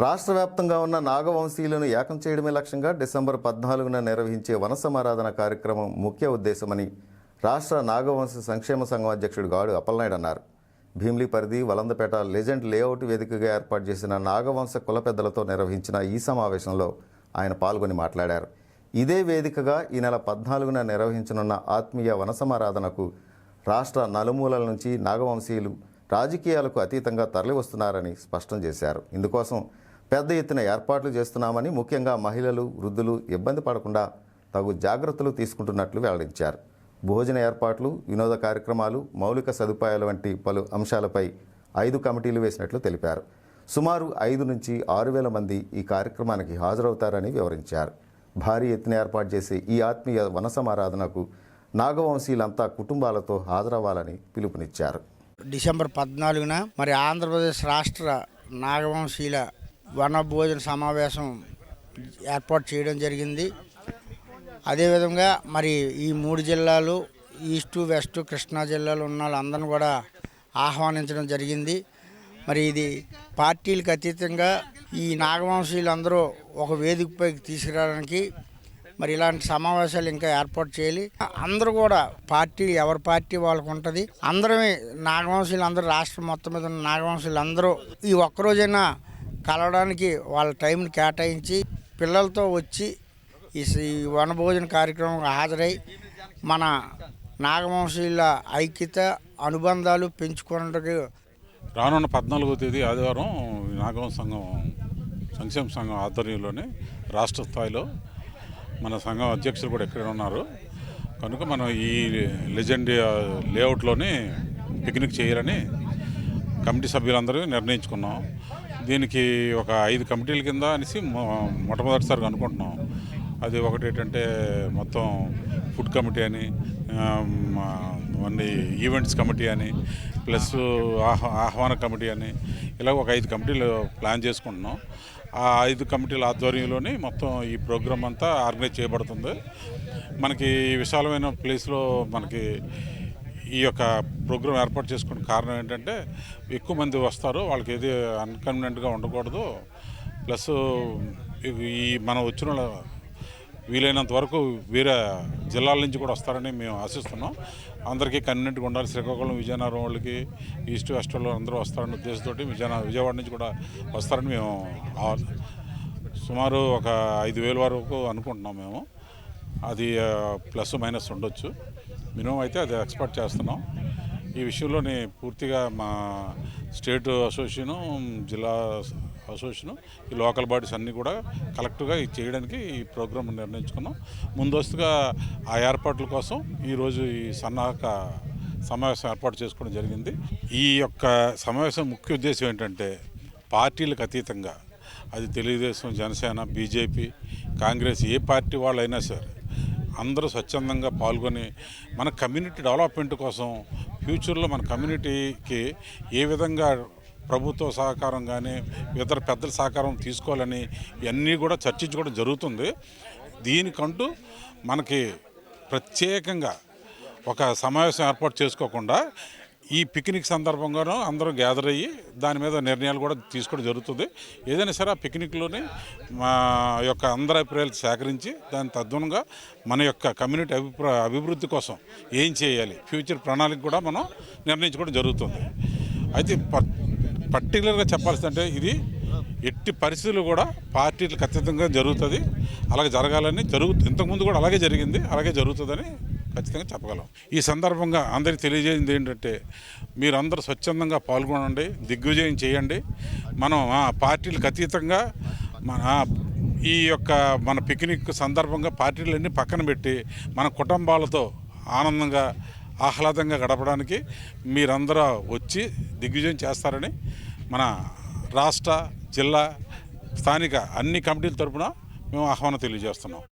రాష్ట్ర వ్యాప్తంగా ఉన్న నాగవంశీయులను ఏకం చేయడమే లక్ష్యంగా డిసెంబర్ 14న నిర్వహించే వన సమారాధన కార్యక్రమం ముఖ్య ఉద్దేశమని రాష్ట్ర నాగవంశ సంక్షేమ సంఘం అధ్యక్షుడు గాడు అప్పలనాయుడు అన్నారు. భీమిలి పరిధి వలందపేట లెజెండ్ లేఅవుట్ వేదికగా ఏర్పాటు చేసిన నాగవంశ కుల పెద్దలతో నిర్వహించిన ఈ సమావేశంలో ఆయన పాల్గొని మాట్లాడారు. ఇదే వేదికగా ఈ నెల 14న నిర్వహించనున్న ఆత్మీయ వన సమారాధనకు రాష్ట్ర నలుమూలల నుంచి నాగవంశీయులు రాజకీయాలకు అతీతంగా తరలివస్తున్నారని స్పష్టం చేశారు. ఇందుకోసం పెద్ద ఎత్తున ఏర్పాట్లు చేస్తున్నామని, ముఖ్యంగా మహిళలు, వృద్ధులు ఇబ్బంది పడకుండా తగు జాగ్రత్తలు తీసుకుంటున్నట్లు వెల్లడించారు. భోజన ఏర్పాట్లు, వినోద కార్యక్రమాలు, మౌలిక సదుపాయాలు వంటి పలు అంశాలపై 5 కమిటీలు వేసినట్లు తెలిపారు. సుమారు 5 నుంచి 6,000 మంది ఈ కార్యక్రమానికి హాజరవుతారని వివరించారు. భారీ ఎత్తున ఏర్పాటు చేసే ఈ ఆత్మీయ వన సమారాధనకు నాగవంశీయులంతా కుటుంబాలతో హాజరవ్వాలని పిలుపునిచ్చారు. డిసెంబర్ 14న మరి ఆంధ్రప్రదేశ్ రాష్ట్ర నాగవంశీయుల వన భోజన సమావేశం ఏర్పాటు చేయడం జరిగింది. అదేవిధంగా మరి ఈ 3 జిల్లాలు ఈస్టు, వెస్టు, కృష్ణా జిల్లాలు ఉన్న వాళ్ళందరినీ కూడా ఆహ్వానించడం జరిగింది. మరి ఇది పార్టీలకు అతీతంగా ఈ నాగవంశీయులందరూ ఒక వేదికపైకి తీసుకురావడానికి మరి ఇలాంటి సమావేశాలు ఇంకా ఏర్పాటు చేయాలి. అందరూ కూడా పార్టీ ఎవరి పార్టీ వాళ్ళకు ఉంటుంది. అందరమే నాగవంశీయులు అందరూ రాష్ట్రం మొత్తం మీద ఉన్న నాగవంశీయులు అందరూ ఈ ఒక్కరోజైనా కలవడానికి వాళ్ళ టైంని కేటాయించి పిల్లలతో వచ్చి ఈ వనభోజన కార్యక్రమం హాజరై మన నాగవంశీయుల ఐక్యత, అనుబంధాలు పెంచుకోవడానికి రానున్న 14వ తేదీ ఆదివారం నాగవంశ సంఘం సంక్షేమ సంఘం ఆధ్వర్యంలోనే రాష్ట్ర స్థాయిలో మన సంఘం అధ్యక్షులు కూడా ఎక్కడ ఉన్నారు కనుక మనం ఈ లెజెండ్ లేఅవుట్లోనే పిక్నిక్ చేయాలని కమిటీ సభ్యులందరూ నిర్ణయించుకున్నాం. దీనికి ఒక 5 కమిటీల కింద అనేసి మొట్టమొదటిసారిగా అనుకుంటున్నాం. అది ఒకటి ఏంటంటే మొత్తం ఫుడ్ కమిటీ అని, అన్ని ఈవెంట్స్ కమిటీ అని, ప్లస్ ఆహ్వాన కమిటీ అని, ఇలా ఒక 5 కమిటీలు ప్లాన్ చేసుకుంటున్నాం. ఆ 5 కమిటీల ఆధ్వర్యంలోనే మొత్తం ఈ ప్రోగ్రాం అంతా ఆర్గనైజ్ చేయబడుతుంది. మనకి విశాలమైన ప్లేస్లో మనకి ఈ యొక్క ప్రోగ్రాం ఏర్పాటు చేసుకునే కారణం ఏంటంటే ఎక్కువ మంది వస్తారు, వాళ్ళకి ఏది అన్కన్వీనియంట్గా ఉండకూడదు. ప్లస్ ఈ మనం వచ్చిన వీలైనంత వరకు వేరే జిల్లాల నుంచి కూడా వస్తారని మేము ఆశిస్తున్నాం. అందరికీ కన్వీనియంట్గా ఉండాలి. శ్రీకాకుళం, విజయనగరం వాళ్ళకి, ఈస్ట్ వెస్ట్ వాళ్ళు అందరూ వస్తారని ఉద్దేశంతో విజయవాడ నుంచి కూడా వస్తారని మేము సుమారు ఒక 5,000 వరకు అనుకుంటున్నాం. మేము అది ప్లస్ మైనస్ ఉండొచ్చు. మినిమం అయితే అది ఎక్స్పెక్ట్ చేస్తున్నాం. ఈ విషయంలోని పూర్తిగా మా స్టేట్ అసోసియేషను, జిల్లా అసోసియేషను, ఈ లోకల్ బాడీస్ అన్నీ కూడా కలెక్టివ్గా చేయడానికి ఈ ప్రోగ్రాం నిర్ణయించుకున్నాం. ముందస్తుగా ఆ ఏర్పాట్ల కోసం ఈరోజు ఈ సన్నాహక సమావేశం ఏర్పాటు చేసుకోవడం జరిగింది. ఈ యొక్క సమావేశం ముఖ్య ఉద్దేశం ఏంటంటే పార్టీలకు అతీతంగా, అది తెలుగుదేశం, జనసేన, బీజేపీ, కాంగ్రెస్, ఏ పార్టీ వాళ్ళైనా సరే అందరూ స్వచ్ఛందంగా పాల్గొని మన కమ్యూనిటీ డెవలప్మెంట్ కోసం ఫ్యూచర్లో మన కమ్యూనిటీకి ఏ విధంగా ప్రభుత్వ సహకారం కానీ ఇతర పెద్దల సహకారం తీసుకోవాలని ఇవన్నీ కూడా చర్చించుకోవడం జరుగుతుంది. దీనికంటూ మనకి ప్రత్యేకంగా ఒక సమావేశం ఏర్పాటు చేసుకోకుండా ఈ పిక్నిక్ సందర్భంగానూ అందరూ గ్యాదర్ అయ్యి దాని మీద నిర్ణయాలు కూడా తీసుకోవడం జరుగుతుంది. ఏదైనా సరే ఆ పిక్నిక్లోనే మా యొక్క అందరి అభిప్రాయాలు సేకరించి దాని తద్వనంగా మన యొక్క కమ్యూనిటీ అభివృద్ధి కోసం ఏం చేయాలి, ఫ్యూచర్ ప్రణాళిక కూడా మనం నిర్ణయించుకోవడం జరుగుతుంది. అయితే పర్టికులర్గా చెప్పాల్సిందంటే ఇది ఎట్టి పరిస్థితులు కూడా పార్టీలకు అతీతంగా జరుగుతుంది. అలాగే జరగాలని ఇంతకుముందు కూడా అలాగే జరిగింది, అలాగే జరుగుతుందని ఖచ్చితంగా చెప్పగలం. ఈ సందర్భంగా అందరికీ తెలియజేసింది ఏంటంటే మీరందరూ స్వచ్ఛందంగా పాల్గొనండి, దిగ్విజయం చేయండి. మనం పార్టీలకు అతీతంగా ఈ యొక్క మన పిక్నిక్ సందర్భంగా పార్టీలన్నీ పక్కన పెట్టి మన కుటుంబాలతో ఆనందంగా, ఆహ్లాదంగా గడపడానికి మీరందరూ వచ్చి దిగ్విజయం చేస్తారని మన రాష్ట్ర, జిల్లా, స్థానిక అన్ని కమిటీల తరఫున మేము ఆహ్వానం తెలియజేస్తున్నాం.